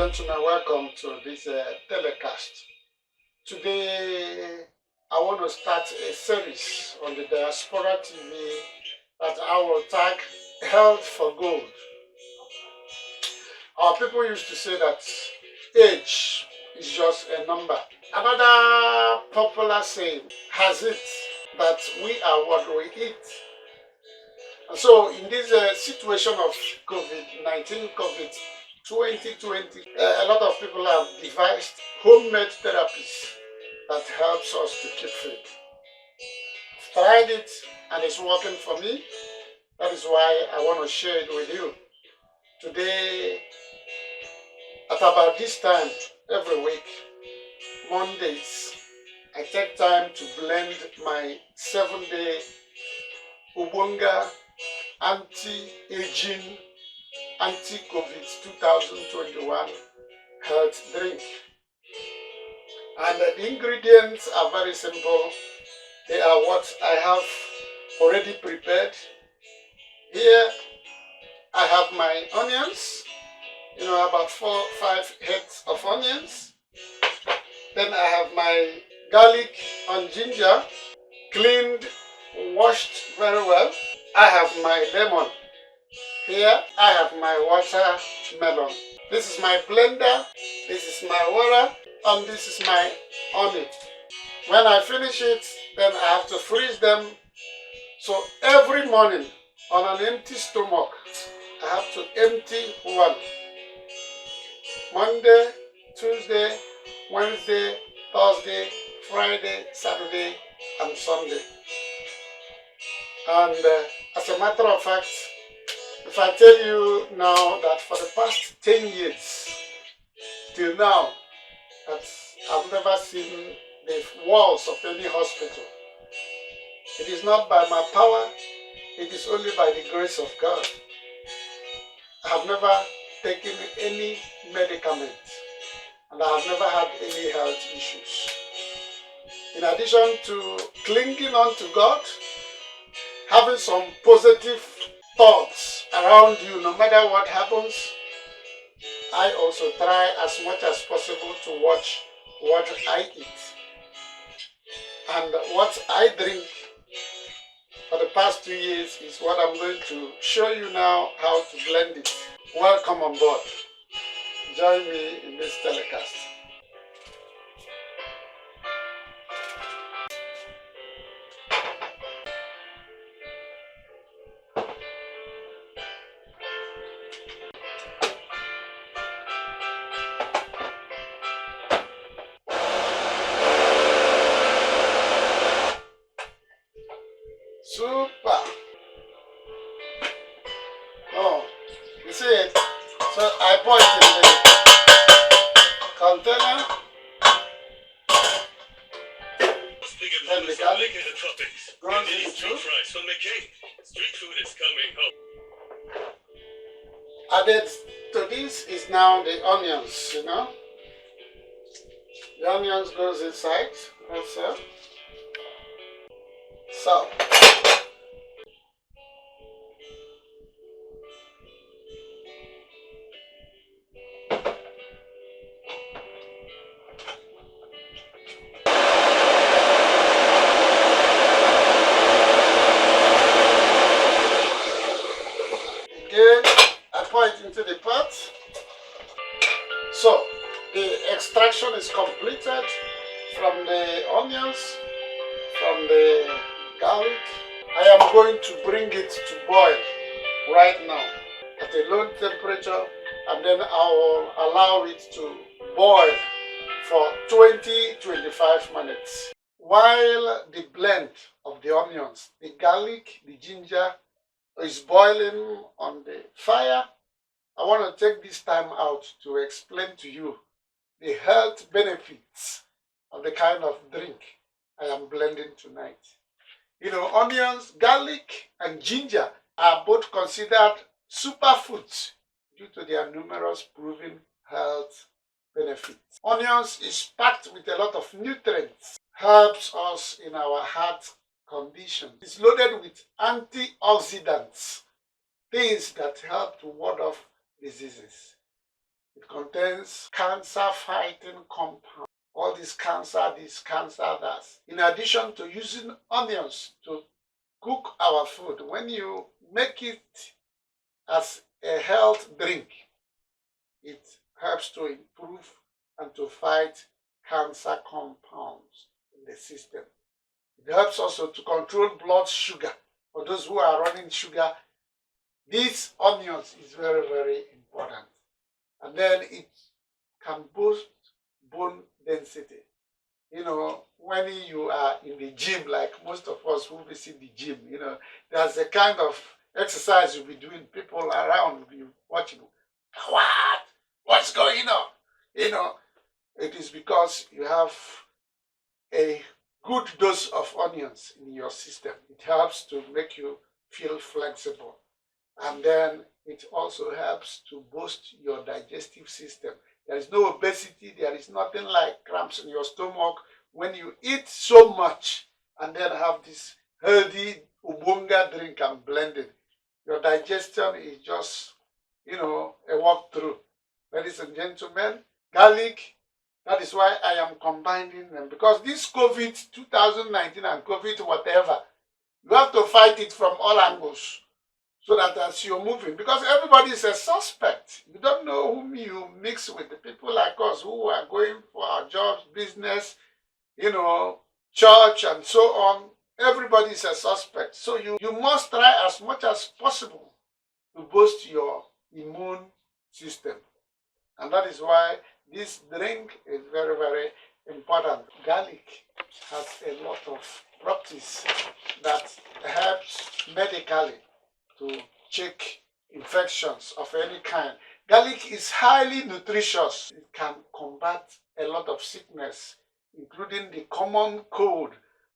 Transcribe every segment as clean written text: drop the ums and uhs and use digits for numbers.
gentlemen, welcome to this telecast. Today, I want to start a series on the Diaspora TV that I will tag Health for Gold. Our people used to say that age is just a number. Another popular saying has it that we are what we eat. And so, in this situation of COVID-19, COVID-2020, a lot of people have devised homemade therapies that helps us to keep fit. I've tried it and it's working for me. That is why I want to share it with you. Today, at about this time, every week, Mondays, I take time to blend my 7-day Ubonga anti-aging, anti-COVID 2021 health drink. And the ingredients are very simple. They are what I have already prepared. Here I have my onions, about 4-5 heads of onions. Then I have my garlic and ginger, cleaned, washed very well. I have my lemon. Here I have my watermelon. This is my blender, this is my water, and this is my honey. When I finish it, then I have to freeze them. So every morning on an empty stomach, I have to empty one. Monday, Tuesday, Wednesday, Thursday, Friday, Saturday, and Sunday. And as a matter of fact, if I tell you now that for the past 10 years, till now, that I've never seen the walls of any hospital. It is not by my power, it is only by the grace of God. I have never taken any medicament and I have never had any health issues. In addition to clinging on to God, having some positive thoughts around you no matter what happens, I also try as much as possible to watch what I eat. And what I drink for the past 2 years is what I'm going to show you now how to blend it. Welcome on board. Join me in this telecast. Super. Oh, you see it? So I pour it in the container. Then the garlic goes into. Street food is coming home. Added to this is now the onions, The onions goes inside also. So. I pour it into the pot. So the extraction is completed from the onions, from the garlic. I am going to bring it to boil right now at a low temperature, and then I will allow it to boil for 20-25 minutes. While the blend of the onions, the garlic, the ginger is boiling on the fire, I want to take this time out to explain to you the health benefits of the kind of drink I am blending tonight. Onions, garlic, and ginger are both considered superfoods due to their numerous proven health benefits. Onions is packed with a lot of nutrients, helps us in our heart condition. It's loaded with antioxidants, things that help to ward off diseases. It contains cancer-fighting compounds. All this, cancer that. In addition to using onions to cook our food, when you make it as a health drink, it helps to improve and to fight cancer compounds in the system. It helps also to control blood sugar. For those who are running sugar, these onions is very, very important. And then it can boost bone density. You know, when you are in the gym, like most of us who visit the gym, you know, there's a kind of exercise you'll be doing, people around will be watching. What? What's going on? You know, it is because you have a good dose of onions in your system. It helps to make you feel flexible. And then it also helps to boost your digestive system. There is no obesity. There is nothing like cramps in your stomach when you eat so much and then have this healthy ubonga drink and blend it. Your digestion is just, you know, a walkthrough. Ladies and gentlemen, garlic, that is why I am combining them. Because this COVID 2019 and COVID whatever, you have to fight it from all angles. So that as you're moving, because everybody is a suspect. You don't know whom you mix with. The people like us who are going for our jobs, business, you know, church and so on. Everybody is a suspect. So you must try as much as possible to boost your immune system. And that is why this drink is very, very important. Garlic has a lot of properties that helps medically to check infections of any kind. Garlic is highly nutritious. It can combat a lot of sickness, including the common cold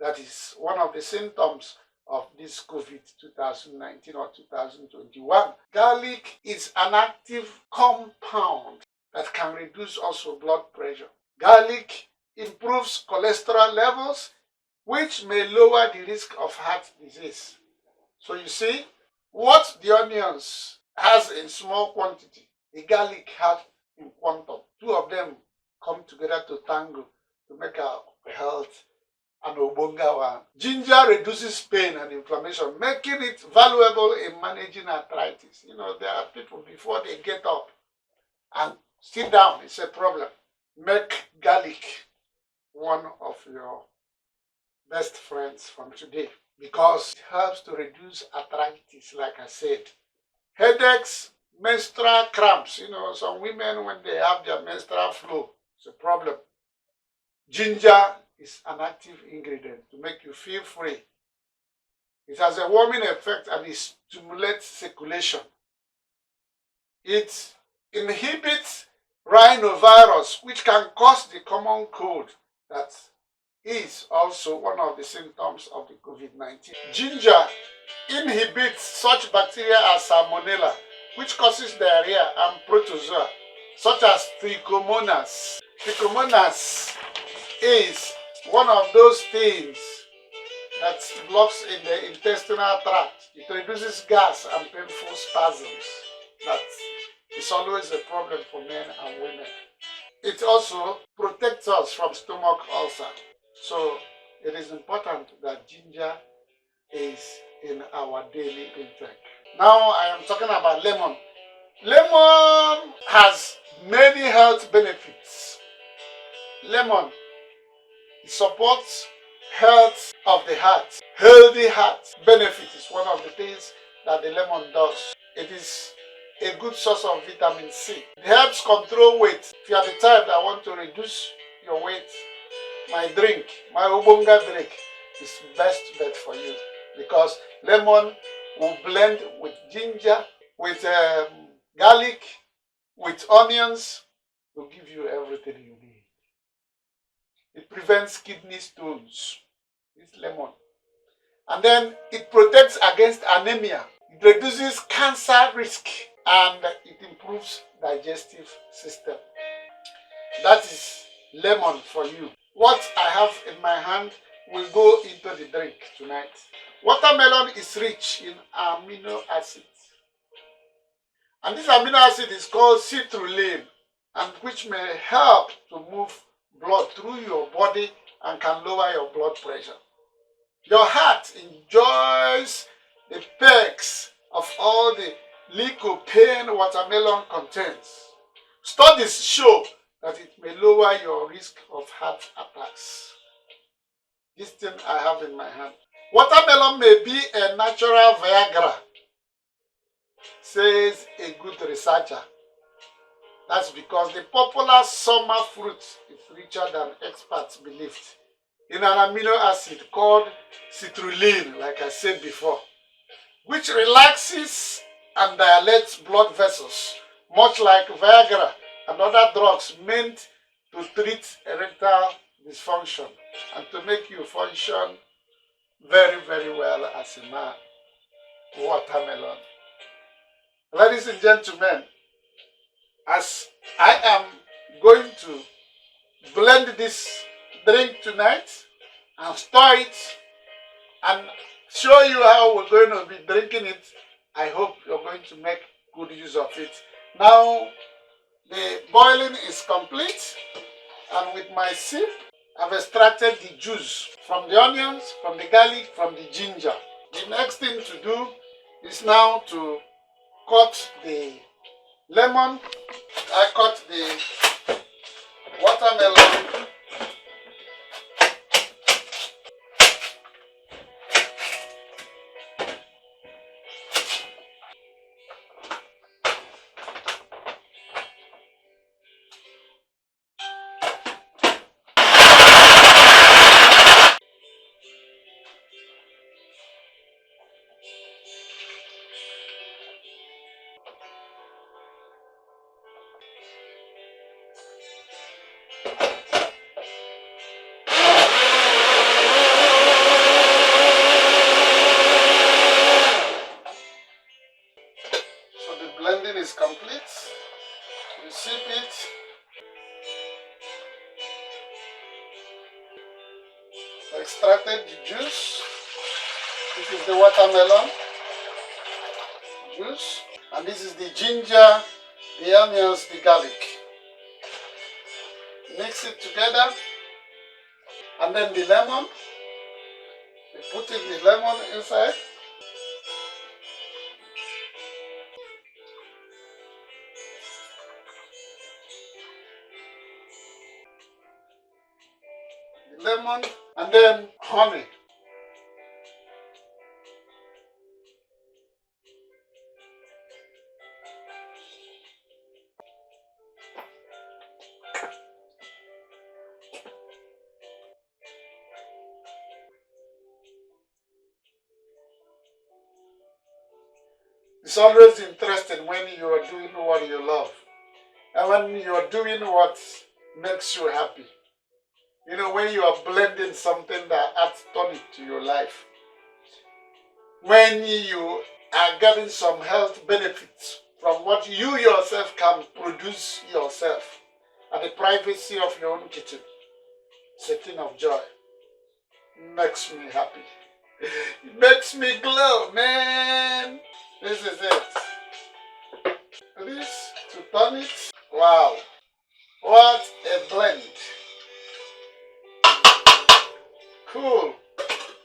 that is one of the symptoms of this COVID 2019 or 2021. Garlic is an active compound that can reduce also blood pressure. Garlic improves cholesterol levels, which may lower the risk of heart disease. So you see, what the onions has in small quantity, the garlic has in quantum. Two of them come together to tango to make our health an obonga one. Ginger reduces pain and inflammation, making it valuable in managing arthritis. You know, there are people before they get up and sit down, it's a problem. Make garlic one of your best friends from today, because it helps to reduce arthritis, like I said. Headaches, menstrual cramps. You know, some women, when they have their menstrual flow, it's a problem. Ginger is an active ingredient to make you feel free. It has a warming effect and it stimulates circulation. It inhibits rhinovirus, which can cause the common cold that is also one of the symptoms of the COVID-19. Ginger inhibits such bacteria as salmonella, which causes diarrhea, and protozoa, such as trichomonas. Trichomonas is one of those things that blocks in the intestinal tract. It reduces gas and painful spasms. That is always a problem for men and women. It also protects us from stomach ulcer. So it is important that ginger is in our daily intake. Now I am talking about lemon. Lemon has many health benefits. Lemon supports health of the heart. Healthy heart benefit is one of the things that the lemon does. It is a good source of vitamin C. It helps control weight. If you are the type that want to reduce your weight, my drink, my ubonga drink, is best bet for you, because lemon will blend with ginger, with garlic, with onions to give you everything you need. It prevents kidney stones, this lemon. And then it protects against anemia. It reduces cancer risk and it improves digestive system. That is lemon for you. What I have in my hand will go into the drink tonight. Watermelon is rich in amino acids. And this amino acid is called citrulline. and which may help to move blood through your body and can lower your blood pressure. Your heart enjoys the perks of all the lycopene watermelon contains. Studies show that it may lower your risk of heart attacks. This thing I have in my hand. Watermelon may be a natural Viagra, says a good researcher. That's because the popular summer fruit is richer than experts believed in an amino acid called citrulline, like I said before, which relaxes and dilates blood vessels, much like Viagra and other drugs meant to treat erectile dysfunction and to make you function very, very well as a man. Watermelon. Ladies and gentlemen, as I am going to blend this drink tonight and store it and show you how we're going to be drinking it, I hope you're going to make good use of it. Now, the boiling is complete, and with my sieve, I've extracted the juice from the onions, from the garlic, from the ginger. The next thing to do is now to cut the lemon. I cut the watermelon. Blending is complete. You sip it. I extracted the juice. This is the watermelon juice. And this is the ginger, the onions, the garlic. Mix it together. And then the lemon. We put in the lemon inside. Lemon, and then honey. It's always interesting when you are doing what you love and when you are doing what makes you happy. You know, when you are blending something that adds tonic to your life. When you are getting some health benefits from what you yourself can produce yourself at the privacy of your own kitchen. It's a thing of joy. It makes me happy. It makes me glow, man. This is it. This to turn it. Wow. What a blend. Cool.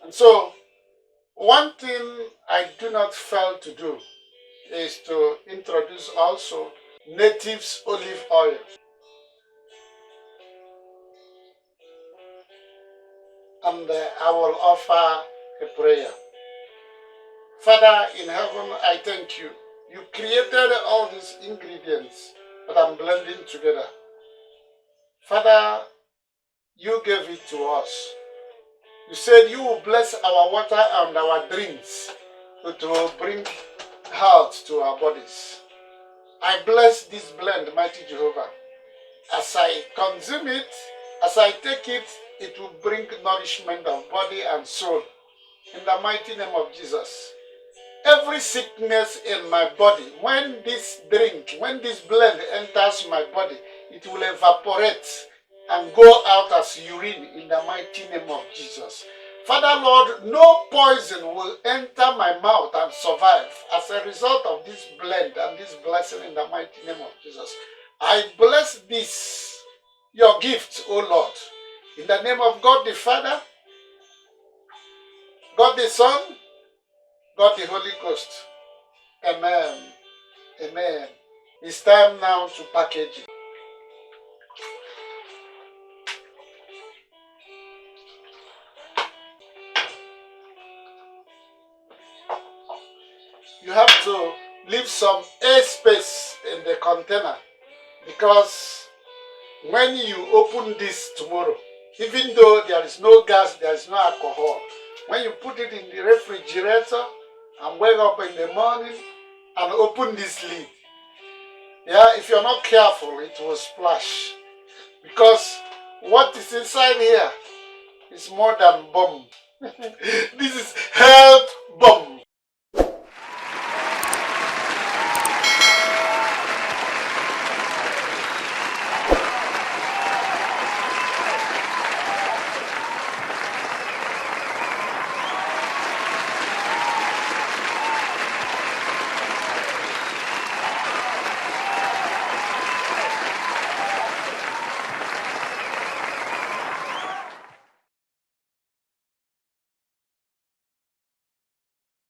And so, one thing I do not fail to do is to introduce also natives olive oil. And I will offer a prayer. Father in heaven, I thank you. You created all these ingredients that I'm blending together. Father, you gave it to us. You said you will bless our water and our drinks to bring health to our bodies. I bless this blend, mighty Jehovah. As I consume it, as I take it, it will bring nourishment of body and soul. In the mighty name of Jesus. Every sickness in my body, when this drink, when this blend enters my body, it will evaporate and go out as urine in the mighty name of Jesus. Father Lord, no poison will enter my mouth and survive as a result of this blend and this blessing in the mighty name of Jesus. I bless this, your gift, O Lord, in the name of God the Father, God the Son, God the Holy Ghost. Amen. Amen. It's time now to package it. You have to leave some air space in the container because when you open this tomorrow, even though there is no gas, there is no alcohol, when you put it in the refrigerator and wake up in the morning and open this lid, yeah, if you're not careful, it will splash. Because what is inside here is more than bomb. This is health